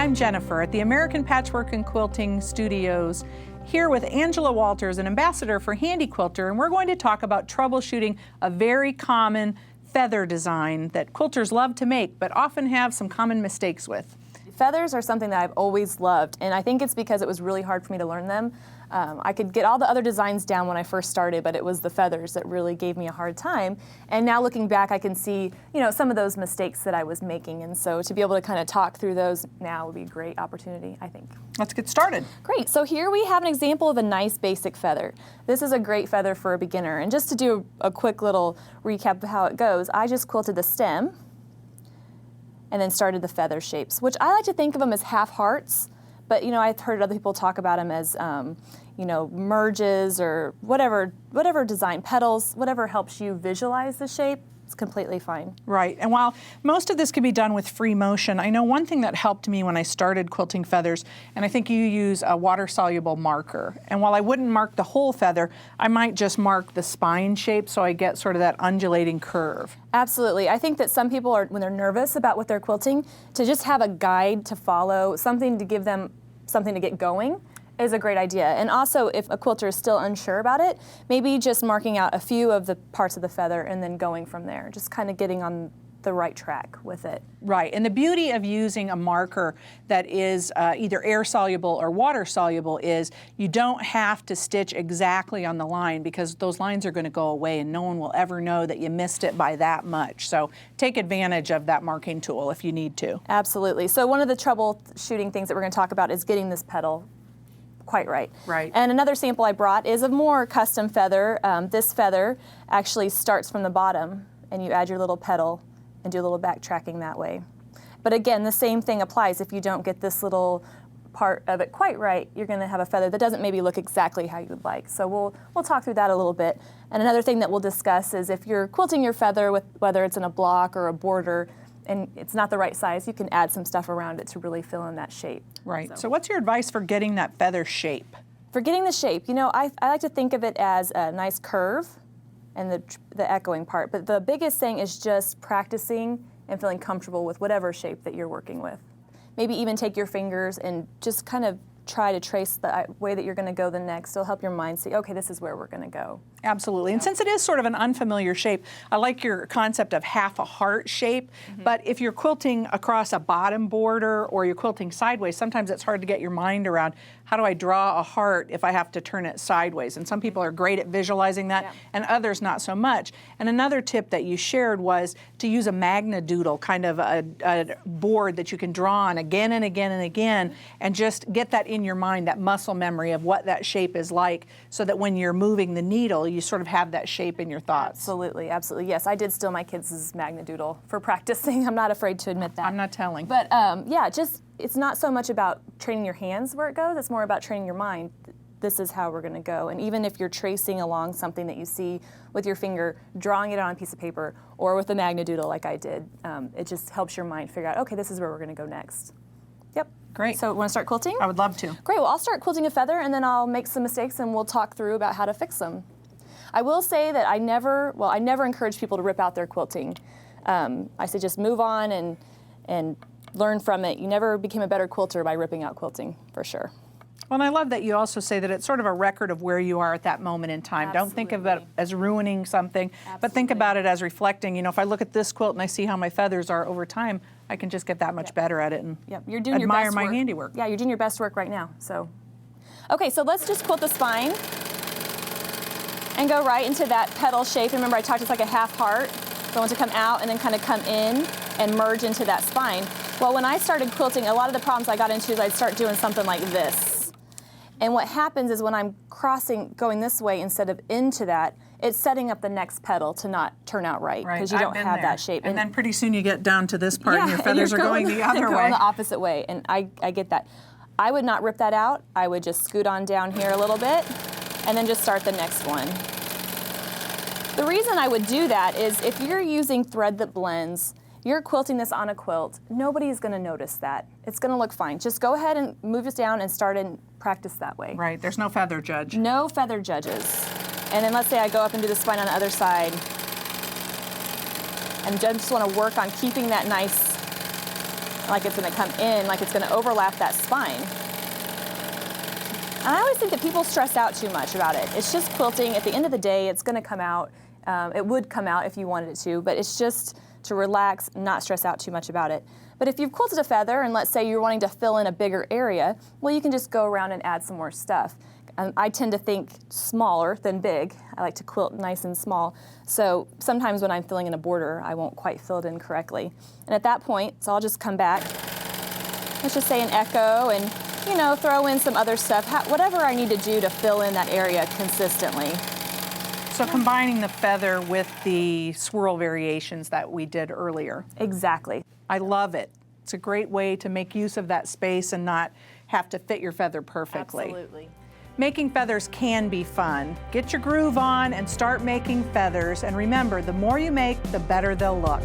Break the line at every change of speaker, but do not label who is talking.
I'm Jennifer at the American Patchwork and Quilting Studios, here with Angela Walters, an ambassador for Handy Quilter, and we're going to talk about troubleshooting a very common feather design that quilters love to make, but often have some common mistakes with.
Feathers are something that I've always loved, and I think it's because it was really hard for me to learn them. I could get all the other designs down when I first started, but it was the feathers that really gave me a hard time. And now looking back, I can see, some of those mistakes that I was making, and so to be able to kind of talk through those now would be a great opportunity, I think.
Let's get started.
Great, so here we have an example of a nice basic feather. This is a great feather for a beginner, and just to do a quick little recap of how it goes, I just quilted the stem and then started the feather shapes, which I like to think of them as half hearts, but I've heard other people talk about them as merges or whatever design, petals, whatever helps you visualize the shape. It's completely fine.
Right, and while most of this can be done with free motion, I know one thing that helped me when I started quilting feathers, and I think you use a water-soluble marker. And while I wouldn't mark the whole feather, I might just mark the spine shape so I get sort of that undulating curve.
Absolutely. I think that some people are, when they're nervous about what they're quilting, to just have a guide to follow, something to give them something to get going, is a great idea. And also, if a quilter is still unsure about it, maybe just marking out a few of the parts of the feather and then going from there, just kind of getting on the right track with it.
Right, and the beauty of using a marker that is either air soluble or water soluble is you don't have to stitch exactly on the line, because those lines are going to go away and no one will ever know that you missed it by that much. So take advantage of that marking tool if you need to.
Absolutely. So one of the troubleshooting things that we're going to talk about is getting this petal quite right.
Right.
And another sample I brought is a more custom feather. This feather actually starts from the bottom, and you add your little petal and do a little backtracking that way. But again, the same thing applies. If you don't get this little part of it quite right, you're going to have a feather that doesn't maybe look exactly how you'd like. So we'll talk through that a little bit. And another thing that we'll discuss is if you're quilting your feather with whether it's in a block or a border, and it's not the right size, you can add some stuff around it to really fill in that shape.
Right. So what's your advice for getting that feather shape?
For getting the shape, I like to think of it as a nice curve and the echoing part. But the biggest thing is just practicing and feeling comfortable with whatever shape that you're working with. Maybe even take your fingers and just kind of try to trace the way that you're going to go the next. It'll help your mind see, okay, this is where we're going to go.
Absolutely. And since it is sort of an unfamiliar shape, I like your concept of half a heart shape. But if you're quilting across a bottom border or you're quilting sideways, sometimes it's hard to get your mind around, how do I draw a heart if I have to turn it sideways? And some people are great at visualizing that, and others not so much. And another tip that you shared was to use a magna doodle, kind of a board that you can draw on again and again and again, and just get that in your mind, that muscle memory of what that shape is like, so that when you're moving the needle, you sort of have that shape in your thoughts.
Absolutely, absolutely. Yes, I did steal my kids' magna doodle for practicing. I'm not afraid to admit that.
I'm not telling.
But yeah, it's not so much about training your hands where it goes, it's more about training your mind. This is how we're going to go. And even if you're tracing along something that you see with your finger, drawing it on a piece of paper, or with a magna doodle like I did, it just helps your mind figure out, okay, this is where we're going to go next. Yep.
Great.
So want to start quilting?
I would love to.
Great. Well, I'll start quilting a feather, and then I'll make some mistakes, and we'll talk through about how to fix them. I will say that I never encourage people to rip out their quilting. I say just move on and learn from it. You never became a better quilter by ripping out quilting, for sure.
Well, and I love that you also say that it's sort of a record of where you are at that moment in time.
Absolutely.
Don't think of it as ruining something, but think about it as reflecting. If I look at this quilt and I see how my feathers are over time, I can just get that much better at it and
You're doing
admire
your best
my
work.
handiwork.
Yeah, you're doing your best work right now. So, okay, so let's just quilt the spine and go right into that petal shape. Remember, I talked it's like a half heart. So I want to come out and then kind of come in and merge into that spine. Well, when I started quilting, a lot of the problems I got into is I'd start doing something like this. And what happens is when I'm going this way instead of into that, it's setting up the next petal to not turn out right, because you don't have that shape.
And then pretty soon you get down to this part and your feathers are going the other way.
Going the opposite way, and I get that. I would not rip that out. I would just scoot on down here a little bit and then just start the next one. The reason I would do that is if you're using thread that blends, you're quilting this on a quilt, nobody's going to notice that. It's going to look fine. Just go ahead and move this down and start and practice that way.
Right, there's no feather judge.
No feather judges. And then let's say I go up and do the spine on the other side. And I just want to work on keeping that nice like it's gonna come in, like it's gonna overlap that spine. And I always think that people stress out too much about it. It's just quilting. At the end of the day, it's gonna come out. It would come out if you wanted it to, but it's just to relax, not stress out too much about it. But if you've quilted a feather, and let's say you're wanting to fill in a bigger area, well, you can just go around and add some more stuff. I tend to think smaller than big. I like to quilt nice and small. So sometimes when I'm filling in a border, I won't quite fill it in correctly. And at that point, so I'll just come back, let's just say an echo, and you know, throw in some other stuff, whatever I need to do to fill in that area consistently.
So combining the feather with the swirl variations that we did earlier.
Exactly.
I love it. It's a great way to make use of that space and not have to fit your feather perfectly.
Absolutely.
Making feathers can be fun. Get your groove on and start making feathers. And remember, the more you make, the better they'll look.